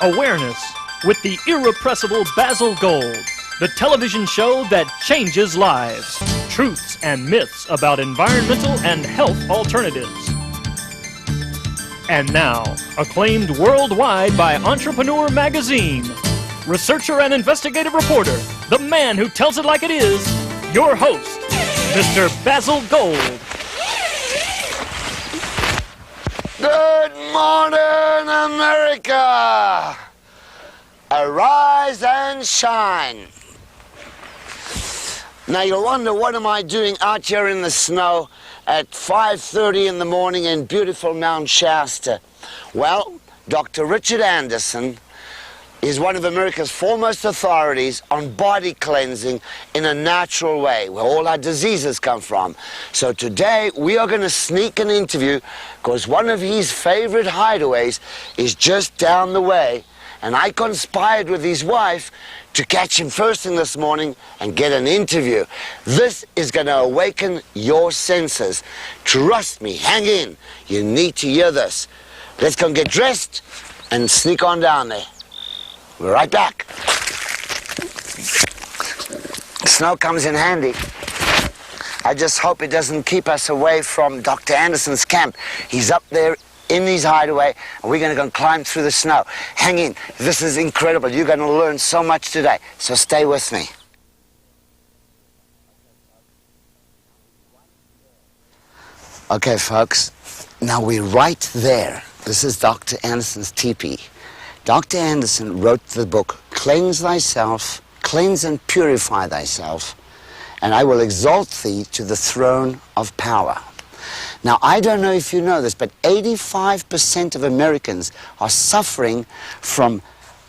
Awareness with the irrepressible Basil Gold, the television show that changes lives. Truths and myths about environmental and health alternatives. And now, acclaimed worldwide by Entrepreneur Magazine, researcher and investigative reporter, the man who tells it like it is, your host, Mr. Basil Gold. Good morning, America! Arise and shine. Now you'll wonder, what am I doing out here in the snow at 5:30 in the morning in beautiful Mount Shasta? Well, Dr. Richard Anderson is one of America's foremost authorities on body cleansing in a natural way, where all our diseases come from. So today we are going to sneak an interview, because one of his favorite hideaways is just down the way, and I conspired with his wife to catch him first thing this morning and get an interview. This is going to awaken your senses. Trust me, hang in. You need to hear this. Let's go and get dressed and sneak on down there. We're right back. Snow comes in handy. I just hope it doesn't keep us away from Dr. Anderson's camp. He's up there in his hideaway, and we're going to go and climb through the snow. Hang in. This is incredible. You're going to learn so much today. So stay with me. Okay, folks. Now we're right there. This is Dr. Anderson's teepee. Dr. Anderson wrote the book, Cleanse Thyself, Cleanse and Purify Thyself, and I will exalt thee to the throne of power. Now, I don't know if you know this, but 85% of Americans are suffering from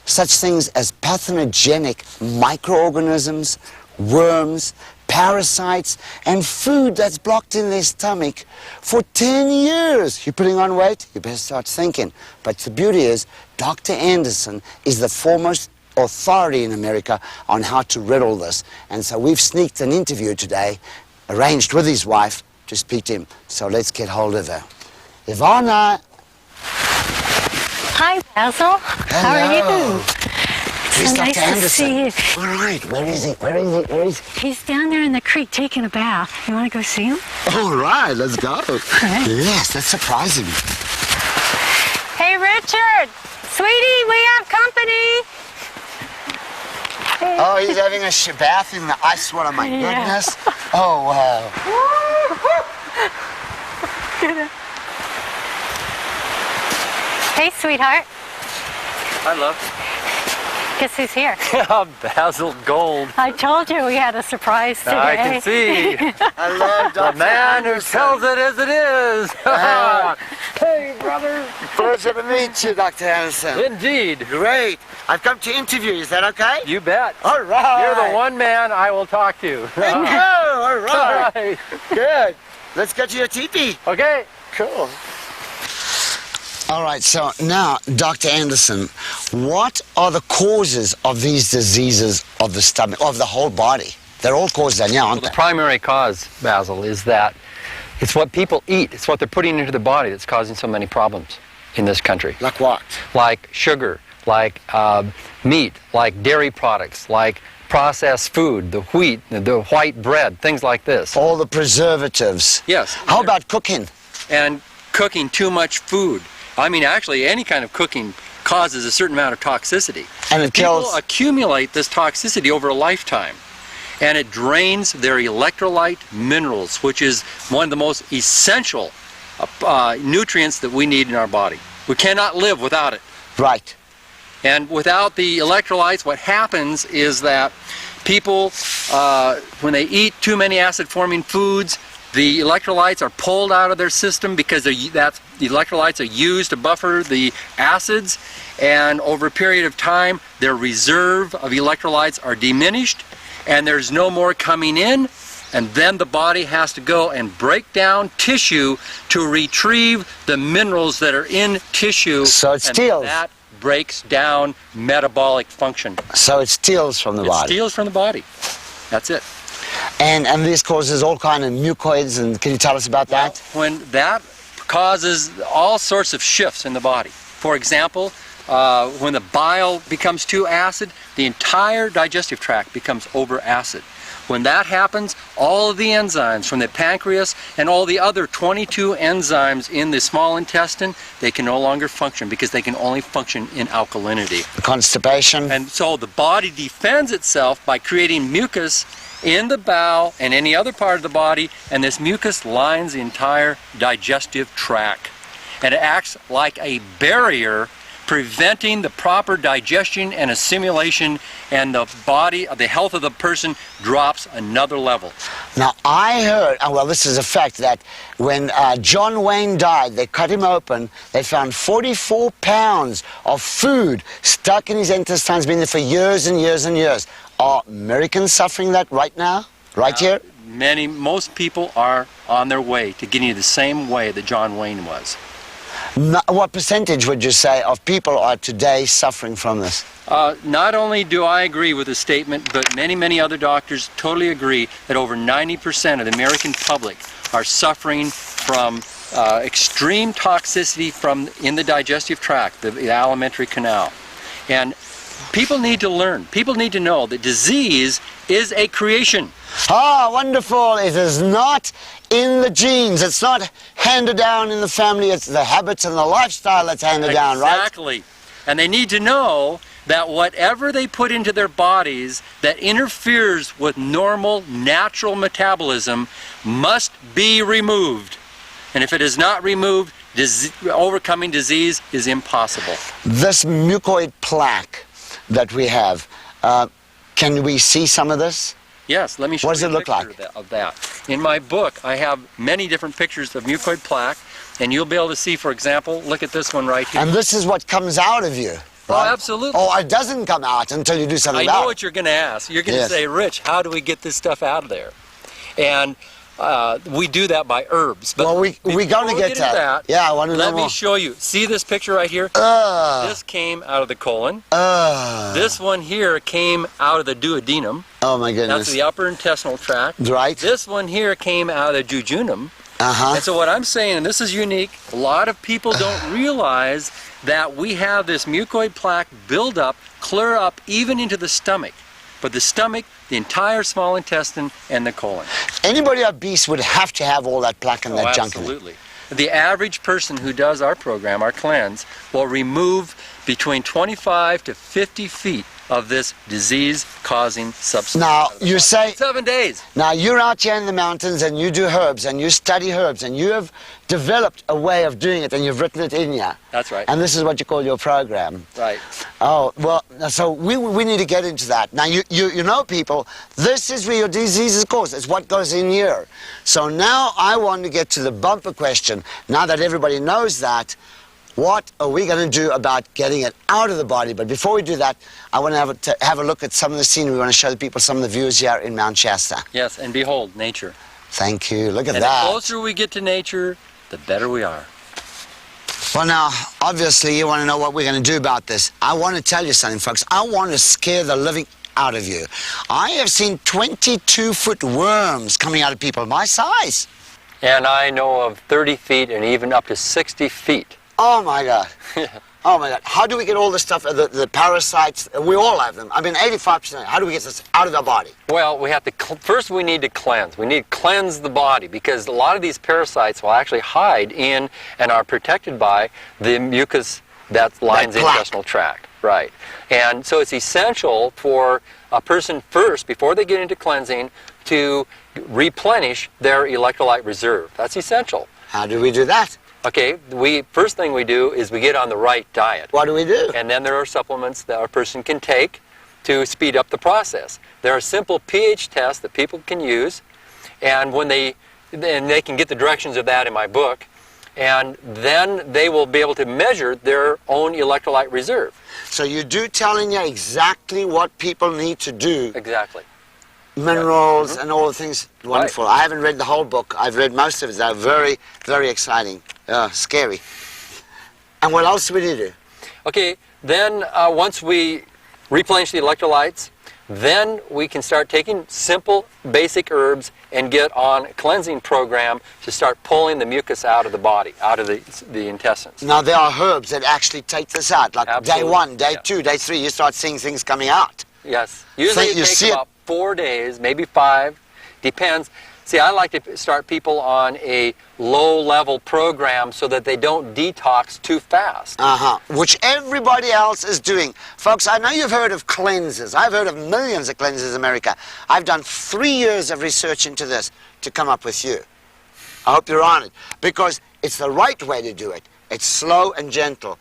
such things as pathogenic microorganisms, worms, parasites, and food that's blocked in their stomach for 10 years. You're putting on weight? You better start thinking. But the beauty is, Dr. Anderson is the foremost authority in America on how to riddle this. And so we've sneaked an interview today, arranged with his wife, to speak to him. So let's get hold of her. Ivana! Hi, Basil. How are you? Here's So Dr. nice to Anderson. see you. All right, where is he? Where is he? Where is he? He's down there in the creek taking a bath. You want to go see him? All right, let's go. right. Yes, let's surprise him. Hey, Richard. Sweetie, we have company. Oh, he's having a bath in the ice water. My goodness. Oh, wow. Hey, sweetheart. Hi, love. Guess who's here? Basil Gold. I told you we had a surprise today. I can see. I love Dr. The man who Anderson. tells it as it is. Hey, brother. Pleasure to meet you, Dr. Anderson. Indeed. Great. I've come to interview you. Is that okay? You bet. All right. You're the one man I will talk to. Bingo. All right. All right. Good. Let's get to your teepee. Okay. Cool. All right, so now, Dr. Anderson, what are the causes of these diseases of the stomach, of the whole body? They're all caused down here, aren't The they? primary cause, Basil, is that it's what people eat. It's what they're putting into their body that's causing so many problems in this country. Like what? Like sugar, like meat, like dairy products, like processed food, the wheat, the white bread, things like this. All the preservatives. Yes. How about cooking? And cooking too much food. I mean, actually, any kind of cooking causes a certain amount of toxicity. And it kills. People accumulate this toxicity over a lifetime, and it drains their electrolyte minerals, which is one of the most essential nutrients that we need in our body. We cannot live without it. Right. And without the electrolytes, what happens is that people, when they eat too many acid-forming foods, the electrolytes are pulled out of their system because the electrolytes are used to buffer the acids, and over a period of time their reserve of electrolytes are diminished and there's no more coming in, and then the body has to go and break down tissue to retrieve the minerals that are in tissue. So it steals. And that breaks down metabolic function. So it steals from the It body. steals from the body. That's it. And this causes all kind of mucoids, and can you tell us about that? When that causes all sorts of shifts in the body. For example, when the bile becomes too acid, the entire digestive tract becomes over acid. When that happens, all of the enzymes from the pancreas and all the other 22 enzymes in the small intestine, they can no longer function because they can only function in alkalinity. Constipation. And so the body defends itself by creating mucus in the bowel and any other part of the body, and this mucus lines the entire digestive tract. And it acts like a barrier preventing the proper digestion and assimilation, and the body, the health of the person drops another level. Now, I heard, well, this is a fact, that when John Wayne died, they cut him open, they found 44 pounds of food stuck in his intestines, been there for years and years and years. Are Americans suffering that right now? Right here? Most people are on their way to getting the same way that John Wayne was. What percentage would you say of people are today suffering from this? Not only do I agree with the statement, but many other doctors totally agree that over 90% of the American public are suffering from extreme toxicity in the digestive tract, the alimentary canal. And people need to learn, people need to know that disease is a creation. Ah, wonderful. It is not in the genes. It's not handed down in the family. It's the habits and the lifestyle that's handed down, right? Exactly. And they need to know that whatever they put into their bodies that interferes with normal, natural metabolism must be removed. And if it is not removed, overcoming disease is impossible. This mucoid plaque that we have, can we see some of this? Yes, let me show you What does it look like? of that. In my book, I have many different pictures of mucoid plaque, and you'll be able to see, for example, look at this one right here. And this is what comes out of you, right? Oh, absolutely. Oh, it doesn't come out until you do something about it. I know what you're going to ask. You're going to say, Rich, how do we get this stuff out of there? And we do that by herbs. But well, we're going to get to that. Yeah, I want to know more. Let me show you. See this picture right here? This came out of the colon. This one here came out of the duodenum. Oh, my goodness. That's the upper intestinal tract. Right. This one here came out of the jejunum. And so what I'm saying, and this is unique, a lot of people don't realize that we have this mucoid plaque build up, clear up, even into the stomach. But the stomach, the entire small intestine, and the colon. Anybody obese would have to have all that plaque and that junk in it. Absolutely. The average person who does our program, our cleanse, will remove between 25 to 50 feet of this disease-causing substance. Now, you say... 7 days. Now, you're out here in the mountains and you do herbs and you study herbs and you have developed a way of doing it and you've written it in here. That's right. And this is what you call your program. Right. Oh, well, so we need to get into that. Now, you know, people, this is where your disease is caused. It's what goes in here. So now I want to get to the bumper question. Now that everybody knows that, what are we going to do about getting it out of the body? But before we do that, I want to have a look at some of the scenery. We want to show the people some of the views here in Mount Shasta. Yes, and behold, nature. Thank you. Look at and that. The closer we get to nature, the better we are. Well, now, obviously, you want to know what we're going to do about this. I want to tell you something, folks. I want to scare the living out of you. I have seen 22-foot worms coming out of people my size. And I know of 30 feet and even up to 60 feet. Oh, my God. Oh, my God. How do we get all this stuff, the parasites? We all have them. I mean, 85%. How do we get this out of our body? Well, we have to, first we need to cleanse. We need to cleanse the body because a lot of these parasites will actually hide in and are protected by the mucus that lines the intestinal tract. Right. And so it's essential for a person first, before they get into cleansing, to replenish their electrolyte reserve. That's essential. How do we do that? Okay, first thing we do is we get on the right diet. What do we do? And then there are supplements that a person can take to speed up the process. There are simple pH tests that people can use, and they can get the directions of that in my book, and then they will be able to measure their own electrolyte reserve. So you do telling you exactly what people need to do. Exactly. Minerals and all the things. Wonderful. Right. I haven't read the whole book. I've read most of it. They're very, very exciting. Scary. And what else do we do? Okay, then once we replenish the electrolytes, then we can start taking simple, basic herbs and get on a cleansing program to start pulling the mucus out of the body, out of the intestines. Now, there are herbs that actually take this out, like Absolutely. day 1, day 2, day 3, you start seeing things coming out. Yes. Usually it takes about 4 days, maybe 5, depends. See, I like to start people on a low-level program so that they don't detox too fast. Which everybody else is doing. Folks, I know you've heard of cleanses. I've heard of millions of cleanses in America. I've done 3 years of research into this to come up with you. I hope you're on it, because it's the right way to do it. It's slow and gentle.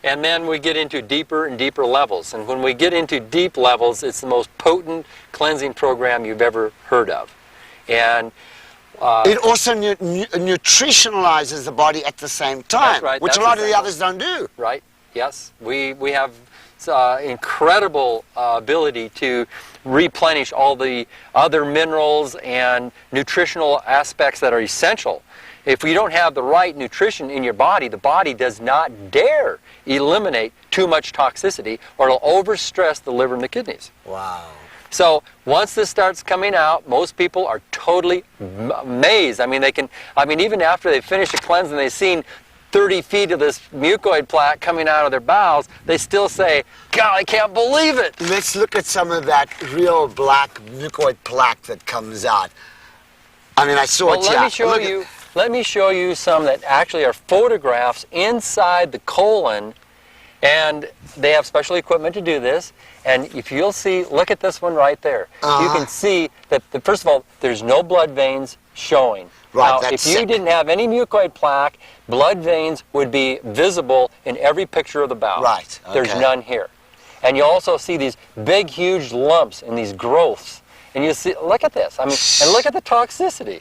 And then we get into deeper and deeper levels. And when we get into deep levels, it's the most potent cleansing program you've ever heard of. And it also nutritionalizes the body at the same time, that's right, which a lot of the others don't do. Right, yes. We have incredible ability to replenish all the other minerals and nutritional aspects that are essential. If you don't have the right nutrition in your body, the body does not dare eliminate too much toxicity, or it'll overstress the liver and the kidneys. Wow. So once this starts coming out, most people are totally amazed. I mean, even after they finish a cleanse and they've seen 30 feet of this mucoid plaque coming out of their bowels, they still say, God, I can't believe it. Let's look at some of that real black mucoid plaque that comes out. I mean, I saw it here. Let me show you some that actually are photographs inside the colon, and they have special equipment to do this. And if you'll see, look at this one right there. You can see that, first of all, there's no blood veins showing. Right, now, if you didn't have any mucoid plaque, blood veins would be visible in every picture of the bowel. Right, okay. There's none here. And you also see these big, huge lumps and these growths. And you see, look at this. I mean, and look at the toxicity.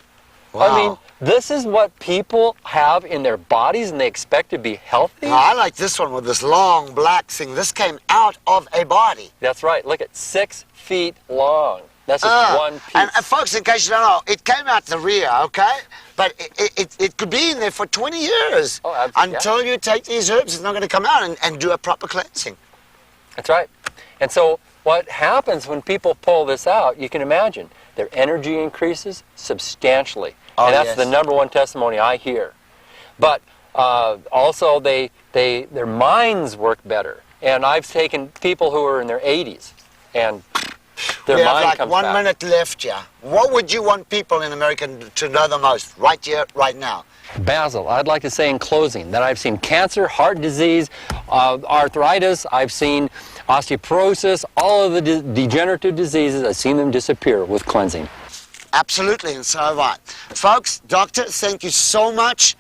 Wow. I mean, this is what people have in their bodies, and they expect to be healthy. Now, I like this one with this long black thing. This came out of a body. That's right. Look at 6 feet long. That's just one piece. And folks, in case you don't know, it came out the rear, okay? But it could be in there for 20 years. Oh, absolutely. Until you take these herbs, it's not going to come out and do a proper cleansing. That's right. And so what happens when people pull this out, you can imagine, their energy increases substantially. Oh, and that's yes. the #1 testimony I hear. But also their minds work better. And I've taken people who are in their 80s, and their mind comes back. We have like 1 minute left, yeah. What would you want people in America to know the most, right here, right now? Basil, I'd like to say in closing that I've seen cancer, heart disease, arthritis, I've seen osteoporosis, all of the degenerative diseases, I've seen them disappear with cleansing. Absolutely, and so have I. Folks, doctor, thank you so much.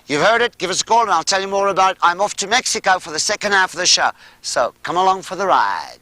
You've heard it. Give us a call and I'll tell you more about it. I'm off to Mexico for the second half of the show. So come along for the ride.